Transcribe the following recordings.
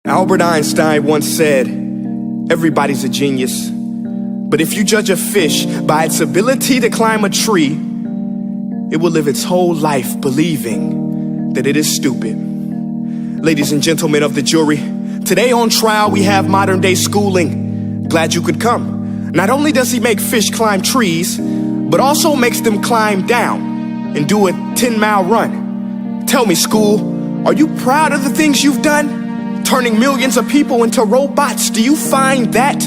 Albert Einstein once said, everybody's a genius. But if you judge a fish by its ability to climb a tree, it will live its whole life believing that it is stupid. Ladies and gentlemen of the jury, today on trial we have modern day schooling. Glad you could come. Not only does he make fish climb trees, but also makes them climb down and do a 10-mile run. Tell me, school, are you proud of the things you've done? Turning millions of people into robots, do you find that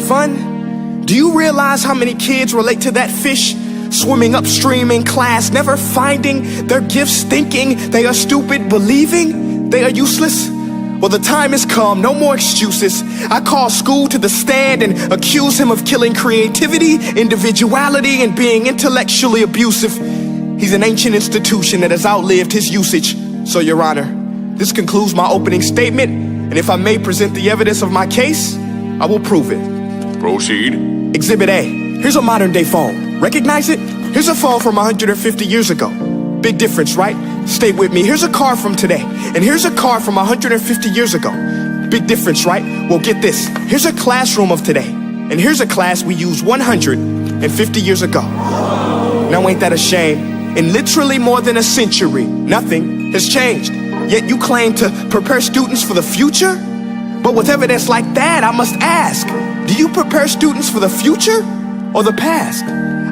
fun? Do you realize how many kids relate to that fish swimming upstream in class, never finding their gifts, thinking they are stupid, believing they are useless? Well, the time has come, no more excuses. I call school to the stand and accuse him of killing creativity, individuality, and being intellectually abusive. He's an ancient institution that has outlived his usage. So, Your Honor, this concludes my opening statement, and if I may present the evidence of my case, I will prove it. Proceed. Exhibit A. Here's a modern day phone. Recognize it? Here's a phone from 150 years ago. Big difference, right? Stay with me. Here's a car from today, and here's a car from 150 years ago. Big difference, right? Well, get this. Here's a classroom of today, and here's a class we used 150 years ago. Now, ain't that a shame? In literally more than a century, nothing has changed. Yet you claim to prepare students for the future? But with evidence like that, I must ask, do you prepare students for the future or the past?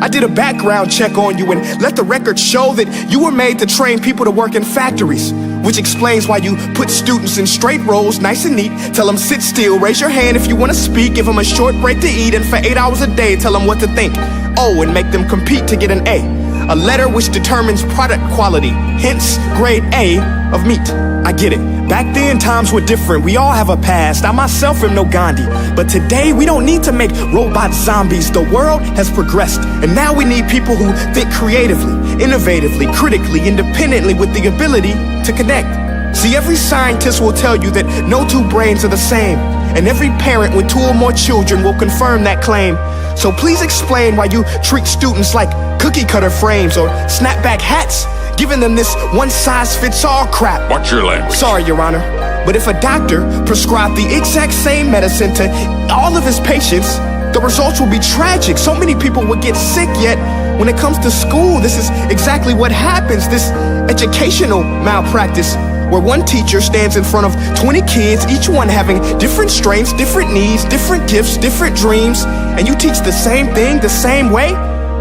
I did a background check on you and let the record show that you were made to train people to work in factories, which explains why you put students in straight rows, nice and neat, tell them sit still, raise your hand if you want to speak, give them a short break to eat, and for 8 hours a day, tell them what to think. Oh, and make them compete to get an A letter which determines product quality, hence grade A of meat. I get it. Back then, times were different. We all have a past. I myself am no Gandhi. But today, we don't need to make robot zombies. The world has progressed, and now we need people who think creatively, innovatively, critically, independently, with the ability to connect. See, every scientist will tell you that no two brains are the same, and every parent with 2 or more children will confirm that claim. So please explain why you treat students like cookie cutter frames or snapback hats, giving them this one-size-fits-all crap. Watch your language. Sorry, Your Honor, but if a doctor prescribed the exact same medicine to all of his patients, the results will be tragic. So many people would get sick, yet when it comes to school, this is exactly what happens. This educational malpractice, where one teacher stands in front of 20 kids, each one having different strengths, different needs, different gifts, different dreams, and you teach the same thing the same way?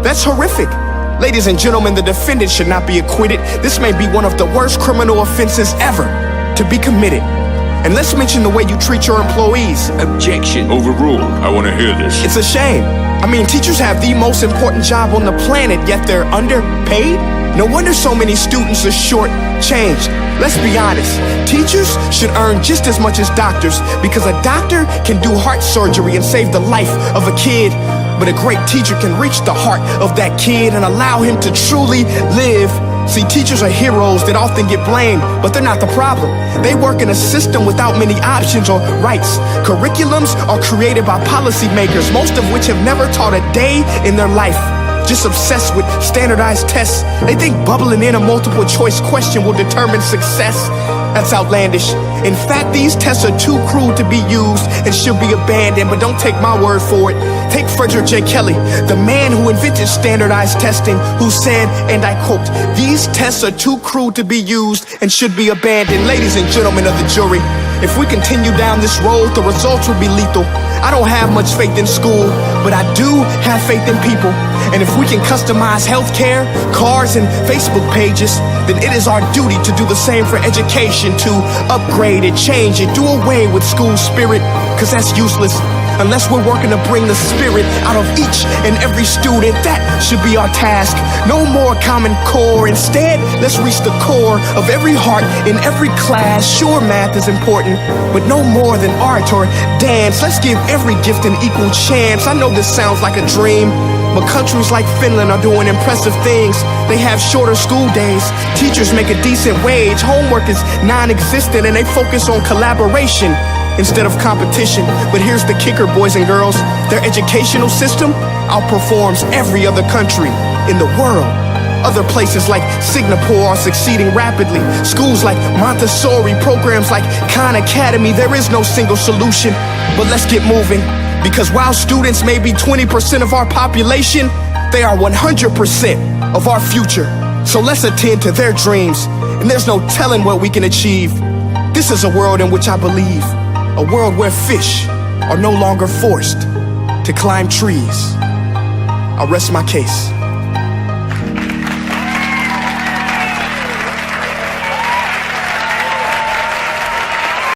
That's horrific. Ladies and gentlemen, the defendant should not be acquitted. This may be one of the worst criminal offenses ever to be committed. And let's mention the way you treat your employees. Objection. Overruled. I want to hear this. It's a shame. I mean, teachers have the most important job on the planet, yet they're underpaid? No wonder so many students are short-changed. Let's be honest, teachers should earn just as much as doctors, because a doctor can do heart surgery and save the life of a kid, but a great teacher can reach the heart of that kid and allow him to truly live. See, teachers are heroes that often get blamed, but they're not the problem. They work in a system without many options or rights. Curriculums are created by policymakers, most of which have never taught a day in their life. Just obsessed with standardized tests. They think bubbling in a multiple choice question will determine success. That's outlandish. In fact, these tests are too crude to be used and should be abandoned, but don't take my word for it. Take Frederick J. Kelly, the man who invented standardized testing, who said, and I quote, "These tests are too crude to be used and should be abandoned." Ladies and gentlemen of the jury, if we continue down this road, the results will be lethal. I don't have much faith in school, but I do have faith in people. And if we can customize healthcare, cars, and Facebook pages, then it is our duty to do the same for education, to upgrade it, change it, do away with school spirit, because that's useless. Unless we're working to bring the spirit out of each and every student, that should be our task. No more Common Core. Instead, let's reach the core of every heart in every class. Sure, math is important, but no more than art or dance. Let's give every gift an equal chance. I know this sounds like a dream, but countries like Finland are doing impressive things. They have shorter school days. Teachers make a decent wage. Homework is non-existent, and they focus on collaboration instead of competition. But here's the kicker, boys and girls. Their educational system outperforms every other country in the world. Other places like Singapore are succeeding rapidly. Schools like Montessori, programs like Khan Academy. There is no single solution, but let's get moving. Because while students may be 20% of our population, they are 100% of our future. So let's attend to their dreams, and there's no telling what we can achieve. This is a world in which I believe, a world where fish are no longer forced to climb trees. I'll rest my case.